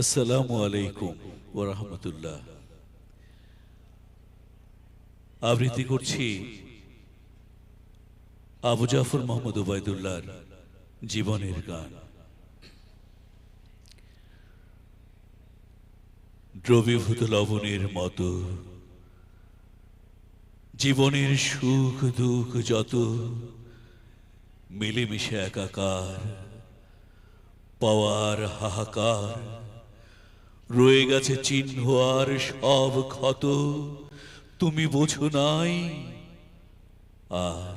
আসসালামু আলাইকুম ওয়া রাহমাতুল্লাহ। আবৃত্তি করছি আবু জাফর মোহাম্মদ ওবায়দুল্লাহর জীবনের গান। দ্রবীভূত লবণের মতো জীবনের সুখ দুঃখ যত মিলেমিশে একাকার, পাওয়ার হাহাকার, রয়ে গেছে চিহ্ন আর সব ক্ষত। তুমি বোঝো নাই আর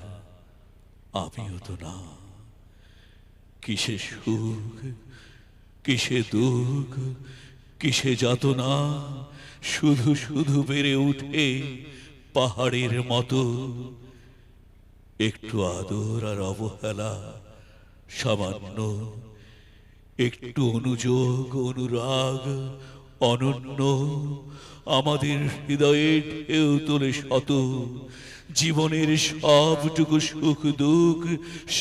আমিও তো না। কিসে সুখ, কিসে দুঃখ, কিসে যাতনা, শুধু শুধু বেড়ে উঠে পাহাড়ের মতো। একটু আদর আর অবহেলা সামান্য, একটু অনুযোগ অনুরাগ অনন্য, আমাদের হৃদয়ে ঢেউ তোলে শত। জীবনের সবটুকু সুখ দুঃখ,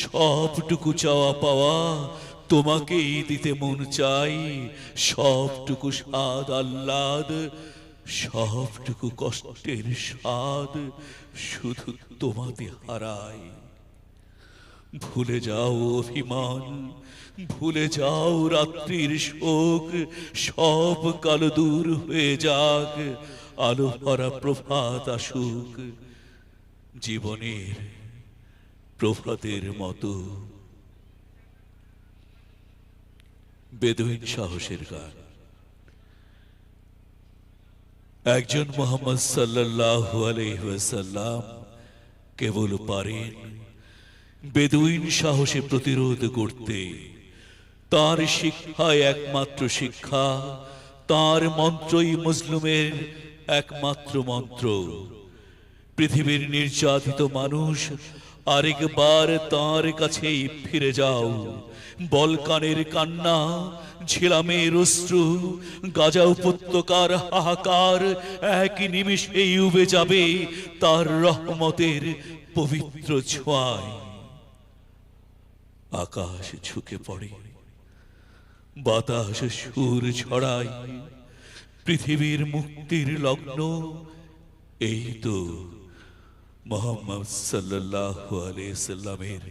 সবটুকু চাওয়া পাওয়া তোমাকেই দিতে মন চাই। সবটুকু স্বাদ আহ্লাদ, সবটুকু কষ্টের স্বাদ শুধু তোমাতে হারাই। ভুলে যাও অভিমান, ভুলে যাও রাত্রির শোক, সব কালো দূর হয়ে যাক, আলো ভরা প্রভাত আসুক জীবনের প্রভাতের মতো। বেদুইন সাহসের গান। একজন মুহাম্মদ সাল্লাল্লাহু আলাইহি ওয়াসাল্লাম কেবল পারেন বেদুইন সাহসে প্রতিরোধ করতে। তার শিক্ষায় একমাত্র শিক্ষা, তার মন্ত্রই মুসলিমের একমাত্র মন্ত্র। পৃথিবীর নির্যাতিত মানুষ, আরেকবার তার কাছেই ফিরে যাও। বলকানের কান্না, ঝিলামের অশ্রু, গাজা উপত্যকার হাহাকার এক নিমিষেই উবে যাবে তার রহমতের পবিত্র ছোঁয়ায়। আকাশ ঝুঁকে পড়ে, বাতাস সুর ছড়ায়, পৃথিবীর মুক্তির লগ্ন। এই তো মুহাম্মদ সাল্লাল্লাহু আলাইহি সাল্লামের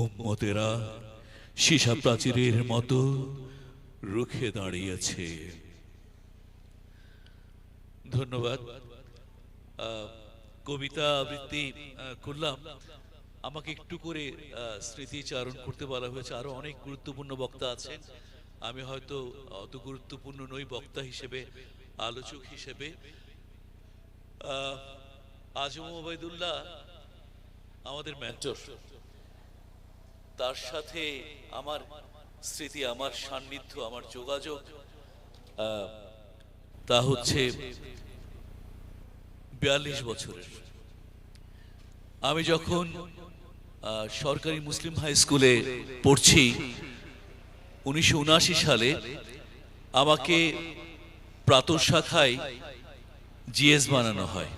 উম্মতেরা সীসা প্রাচীরের মতো রুখে দাঁড়িয়েছে। ধন্যবাদ। কবিতা আবৃত্তি করলাম, আমাকে একটু করে স্মৃতিচারণ করতে বলা হয়েছে। আরো অনেক গুরুত্বপূর্ণ বক্তা আছেন, আমি হয়তো অত গুরুত্বপূর্ণ নই বক্তা হিসেবে, আলোচক হিসেবে। আজম ওবায়দুল্লাহ আমাদের মেন্টর, তার সাথে আমার স্মৃতি, আমার সান্নিধ্য, আমার যোগাযোগ তা হচ্ছে 42 বছরের। আমি যখন সরকারি মুসলিম হাই স্কুলে পড়ছি 1979 সালে, আমাকে প্রাতঃ শাখায় জিএস বানানো হয়,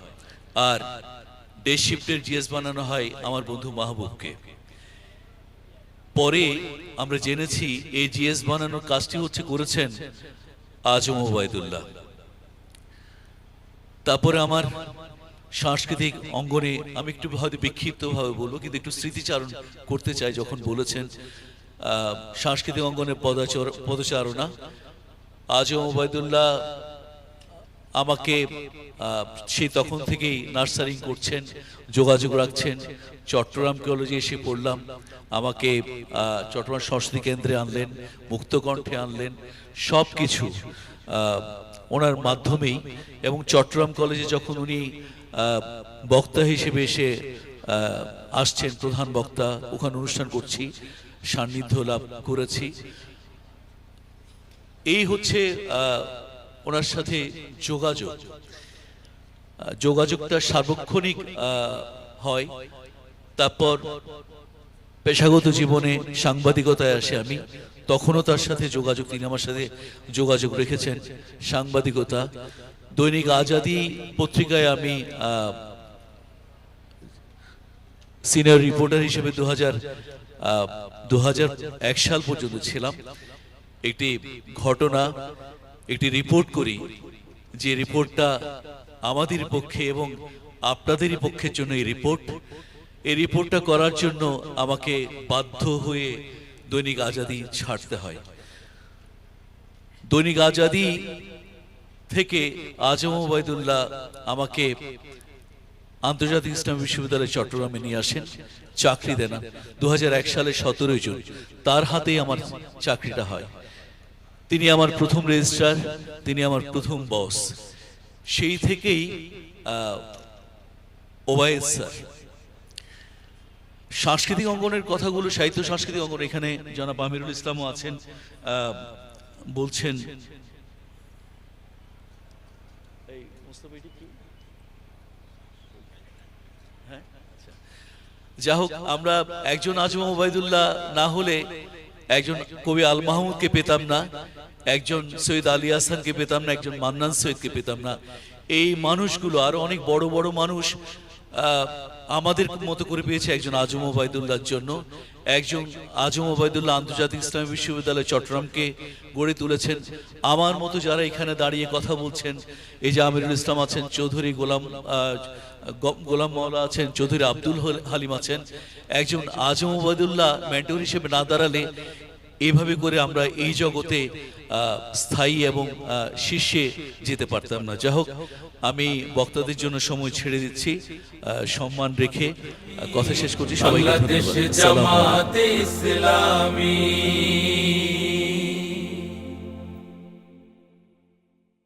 আর ডে শিফটের জিএস বানানো হয় আমার বন্ধু মাহবুবকে। পরে আমরা জেনেছি এই জিএস বানানোর কাজটি করেছেন আজম ওবায়দুল্লাহ। তারপরে আমার সাংস্কৃতিক অঙ্গনে, আমি একটু হয়তো বিক্ষিপ্তভাবে বলবো কিন্তু একটু স্মৃতিচারণ করতে চাই, যখন বলেছেন সাংস্কৃতিক অঙ্গনে পদচারণা। আজম ওবায়দুল্লাহ আমাকে সে তখন থেকেই নার্সারিং করছেন, যোগাযোগ রাখছেন। চট্টগ্রাম কলেজে এসে পড়লাম, আমাকে চট্টগ্রাম সংস্কৃতি কেন্দ্রে আনলেন, মুক্তকণ্ঠে আনলেন, সব কিছু ওনার মাধ্যমেই। এবং চট্টগ্রাম কলেজে যখন উনি বক্তা হিসেবে এসে আসছেন, প্রধান বক্তা, ওখানে অনুষ্ঠান করছি, সান্নিধ্য লাভ করেছি। এই হচ্ছে ওনার সাথে যোগাযোগটা সার্বক্ষণিক হয়। তারপর পেশাগত জীবনে সাংবাদিকতায় আসে আমি, তখনও তার সাথে যোগাযোগ, তিনি আমার সাথে যোগাযোগ রেখেছেন। সাংবাদিকতা, দৈনিক আজাদী পত্রিকায় আমি সিনিয়র রিপোর্টার হিসেবে 2001 সাল পর্যন্ত ছিলাম। একটি ঘটনা, একটি রিপোর্ট করি, যে রিপোর্টটা আমাদের পক্ষে এবং আপনাদেরই পক্ষের জন্য এই রিপোর্টটা করার জন্য আমাকে বাধ্য হয়ে দৈনিক আজাদী ছাড়তে হয়। দৈনিক আজাদী থেকে আজম ওবায়দুল্লাহ আমাকে আন্তর্জাতিক ইসলামী বিশ্ববিদ্যালয় চট্টগ্রামে নিয়ে আসেন, চাকরি দেন 2001 সালের 17 জুন। তার হাতেই আমার চাকরিটা হয়। তিনি আমার প্রথম রেজিস্ট্রার, তিনি আমার প্রথম বস। সেই থেকেই ওবায়েদ স্যার সাংস্কৃতিক অঙ্গনের কথাগুলো, সাহিত্য সাংস্কৃতিক অঙ্গন, এখানে জনাব আমিরুল ইসলামও আছেন, বলছেন যা হোক, আমরা একজন আজম ওবায়দুল্লাহ না হলে একজন কবি আল মাহমুদকে পেতাম না, একজন সৈয়দ আলী হাসানকে পেতাম না, একজন মান্নান সৈয়দকে পেতাম না। এই মানুষগুলো আরো অনেক বড় বড় মানুষ আমাদের মতো করে পেয়েছে একজন আজম ওবায়দুল্লাহর জন্য। একজন আজম ওবায়দুল্লাহ আন্তর্জাতিক ইসলামী বিশ্ববিদ্যালয় চট্টগ্রামকে গড়ে তুলেছেন। আমার মতো যারা এখানে দাঁড়িয়ে কথা বলছেন, এই যে আমিরুল ইসলাম আছেন, চৌধুরী গোলাম মাওলা আছেন, চৌধুরী আব্দুল হালিম আছেন, একজন আজম ওবায়দুল্লাহ মেন্টর হিসেবে না দাঁড়ালে এইভাবে করে আমরা এই জগতে স্থায়ী এবং শীর্ষে যেতে পারতাম না। যাই হোক, আমি বক্তাদের জন্য সময় ছেড়ে দিচ্ছি, সম্মান রেখে কথা শেষ করছি। সবাইকে ধন্যবাদ। জামাতে ইসলামী।